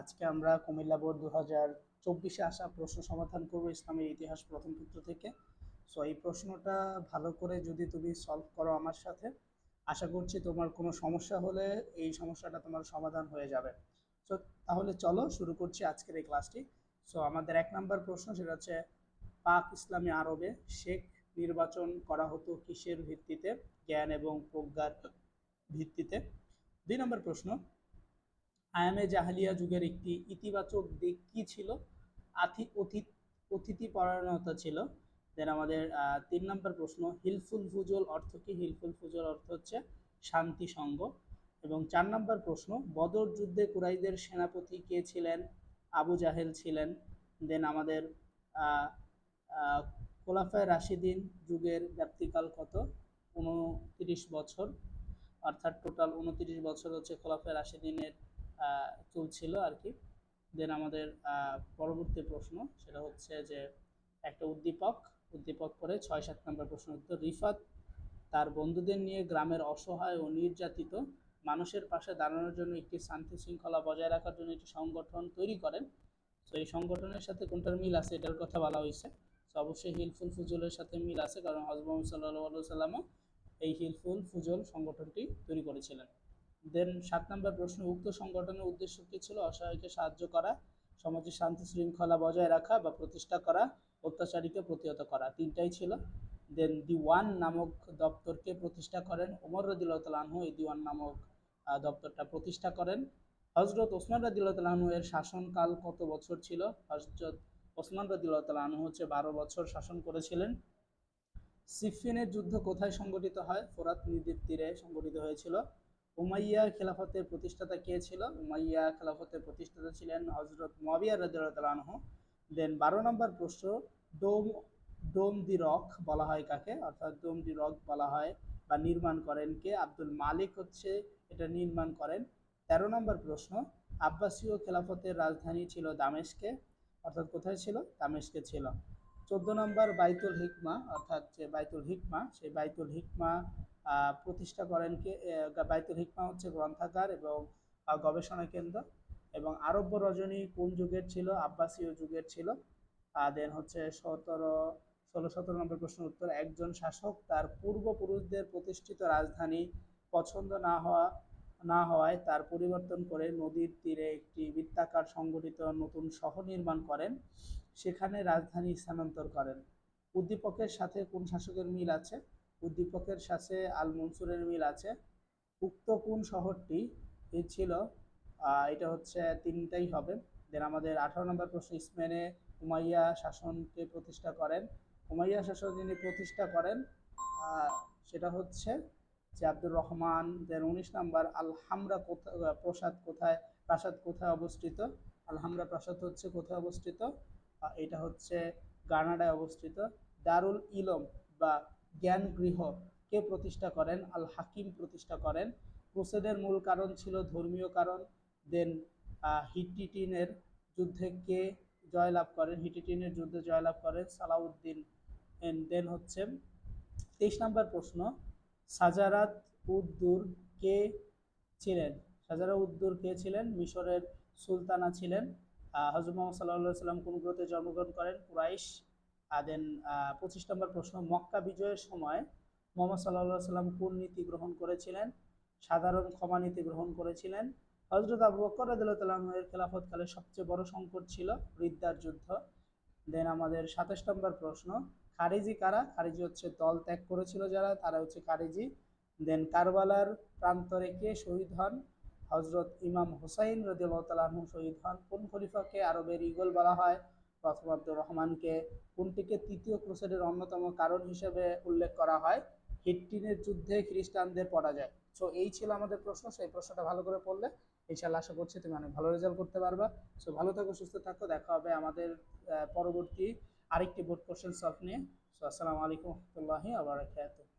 আজকে আমরা কুমিল্লা বোর্ড 2024-এ আসা প্রশ্ন সমাধান করব ইসলামের ইতিহাস প্রথম সূত্র থেকে। সো এই প্রশ্নটা ভালো করে যদি তুমি সলভ করো আমার সাথে, আশা করছি তোমার কোনো সমস্যা হলে এই সমস্যাটা তোমার সমাধান হয়ে যাবে। সো তাহলে চলো শুরু করছি আজকের এই ক্লাসটি। সো আমাদের 1 নম্বর প্রশ্ন, সেটা হচ্ছে পাক ইসলামী আরবে শেখ নির্বাচন করা হতো কিসের ভিত্তিতে? জ্ঞান এবং প্রজ্ঞার ভিত্তিতে। 2 নম্বর প্রশ্ন, আয়ামে জাহেলিয়া যুগের একটি ইতিবাচক দিক কি ছিল? অতিথি পরায়ণতা ছিল। দেন আমাদের 3 নম্বর প্রশ্ন, হিলফুল ফুজল অর্থ কি? হিলফুল ফুজল অর্থ হচ্ছে শান্তি সঙ্গ। এবং 4 নম্বর প্রশ্ন, বদর যুদ্ধে কুরাইদের সেনাপতি কে ছিলেন? আবু জাহেল ছিলেন। দেন আমাদের খোলাফায়ে রাশিদিন যুগের ব্যাপ্তিকাল কত? 29 বছর, অর্থাৎ টোটাল 29 বছর হচ্ছে খোলাফায়ে রাশিদিনের চলছিল আর কি। দেন আমাদের পরবর্তী প্রশ্ন, সেটা হচ্ছে যে একটা উদ্দীপক পরে 6-7 নম্বর প্রশ্ন উত্তর। রিফাত তার বন্ধুদের নিয়ে গ্রামের অসহায় ও নির্যাতিত মানুষের পাশে দাঁড়ানোর জন্য একটি শান্তি শৃঙ্খলা বজায় রাখার জন্য একটি সংগঠন তৈরি করেন। তো এই সংগঠনের সাথে কোনটার মিল আছে এটার কথা বলা হয়েছে। তো অবশ্যই হিলফুল ফুজলের সাথে মিল আছে, কারণ হযরত মুহাম্মদ সাল্লাল্লাহু আলাইহি ওয়াসাল্লামও এই হিলফুল ফুজল সংগঠনটি তৈরি করেছিলেন। দেন 7 নম্বর প্রশ্ন, উক্ত সংগঠনের উদ্দেশ্য কি ছিল? অসহায়কে সাহায্য করা, সমাজে শান্তি শৃঙ্খলা বজায় রাখা বা প্রতিষ্ঠা করা, অত্যাচারীকে প্রতিহত করা, তিনটাই ছিল। দেন দিওয়ান নামক দপ্তরকে প্রতিষ্ঠা করেন ওমর রাদিয়াল্লাহু তাআলা আনহু। এই দিওয়ান নামক দপ্তরটা প্রতিষ্ঠা করেন। হযরত ওসমান রাদিয়াল্লাহু তাআলা আনহু এর শাসনকাল কত বছর ছিল? হযরত ওসমান রাদিয়াল্লাহু তাআলা আনহু হচ্ছে 12 বছর শাসন করেছিলেন। সিফিনের যুদ্ধ কোথায় সংগঠিত হয়? ফোরাত নদীর তীরে সংগঠিত হয়েছিল। উমাইয়া খেলাফতের প্রতিষ্ঠাতা কে ছিল? উমাইয়া খেলাফতের প্রতিষ্ঠাতা ছিলেন হযরত মুয়াবিয়া রাদিয়াল্লাহু তাআলা আনহু। দেন 12 নম্বর প্রশ্ন, ডোম ডোম দি রক বলা হয় কাকে? অর্থাৎ ডোম দি রক বলা হয় বা নির্মাণ করেন কে? আব্দুল মালিক হচ্ছে এটা নির্মাণ করেন। 13 নম্বর প্রশ্ন, আব্বাসীয় খেলাফতের রাজধানী ছিল দামেস্কে, অর্থাৎ কোথায় ছিল? দামেস্কে ছিল। 14 নম্বর, বাইতুল হিকমা অর্থাৎ যে বাইতুল হিকমা, সেই বাইতুল হিকমা প্রতিষ্ঠা করেন কে? বাইতুল হিকমা হচ্ছে গ্রন্থাগার এবং গবেষণা কেন্দ্র। এবং আরব্য রজনী কোন যুগের ছিল? আব্বাসীয় যুগের ছিল। দেন হচ্ছে 16-17 নম্বর প্রশ্নের উত্তর, একজন শাসক তার পূর্বপুরুষদের প্রতিষ্ঠিত রাজধানী পছন্দ না হওয়ায় তার পরিবর্তন করে নদীর তীরে একটি বৃত্তাকার সংগঠিত নতুন শহর নির্মাণ করেন, সেখানে রাজধানী স্থানান্তর করেন। উদ্দীপকের সাথে কোন শাসকের মিল আছে? উদ্দীপকের সাথে আল মনসুরের মিল আছে। উক্ত কোন শহরটি ছিল? এটা হচ্ছে তিনটাই হবে। দেন আমাদের 18 নম্বর প্রশ্ন, স্পেনে উমাইয়া শাসনকে প্রতিষ্ঠা করেন। উমাইয়া শাসন যিনি প্রতিষ্ঠা করেন সেটা হচ্ছে যে আব্দুর রহমান। দেন 19 নম্বর, আলহামরা প্রাসাদ কোথায় অবস্থিত? আলহামরা প্রাসাদ হচ্ছে কোথায় অবস্থিত? এটা হচ্ছে গানাডায় অবস্থিত। দারুল ইলম বা জ্ঞান গৃহ কে প্রতিষ্ঠা করেন? আল হাকিম প্রতিষ্ঠা করেন। ক্রুসেডের মূল কারণ ছিল ধর্মীয় কারণ। দেন হিটিটিনের যুদ্ধে কে জয়লাভ করেন? হিটিটিনের যুদ্ধে জয়লাভ করেন সালাউদ্দিন। দেন হচ্ছে 23 নম্বর প্রশ্ন, সাজারাত উদ্দুর কে ছিলেন? সাজারা উদ্দুর কে ছিলেন? মিশরের সুলতানা ছিলেন। হযরত মুহাম্মদ সাল্লাল্লাহু আলাইহি ওয়াসাল্লাম কোন গোত্রে জন্মগ্রহণ করেন? কুরাইশ। দেন 25 নম্বর প্রশ্ন, মক্কা বিজয়ের সময় মুহাম্মদ সাল্লাল্লাহু আলাইহি ওয়াসাল্লাম কোন নীতি গ্রহণ করেছিলেন? সাধারণ ক্ষমা নীতি গ্রহণ করেছিলেন। হযরত আবু বকর রাদিয়াল্লাহু তাআলা আনহু এর খেলাফতকালে সবচেয়ে বড় সংকট ছিল রিদ্দার যুদ্ধ। দেন আমাদের 27 নম্বর প্রশ্ন, খারিজি কারা? খারিজি হচ্ছে দল ত্যাগ করেছিল যারা, তারা হচ্ছে খারিজি। দেন কারবালার প্রান্তরে কে শহীদ হন? হযরত ইমাম হুসাইন রাদিয়াল্লাহু তাআলা আনহু শহীদ হন। কোন খলিফাকে আরবের ঈগল বলা হয়? প্রথম আব্দুর রহমানকে। কোনটিকে তৃতীয় ক্রুসেডের অন্যতম কারণ হিসেবে উল্লেখ করা হয়? হিট্টিনের যুদ্ধে খ্রিস্টানদের পরাজয়। সো এই ছিল আমাদের প্রশ্ন। সেই প্রশ্নটা ভালো করে পড়লে ইনশাআল্লাহ আশা করছি তুমি অনেক ভালো রেজাল্ট করতে পারবা। সো ভালো থাকো, সুস্থ থাকো, দেখা হবে আমাদের পরবর্তী আরেকটি বোর্ড কোশ্চেন সলভ নিয়ে। সো আসসালামু আলাইকুম ওয়া রাহমাতুল্লাহি ওয়া বারাকাতুহু।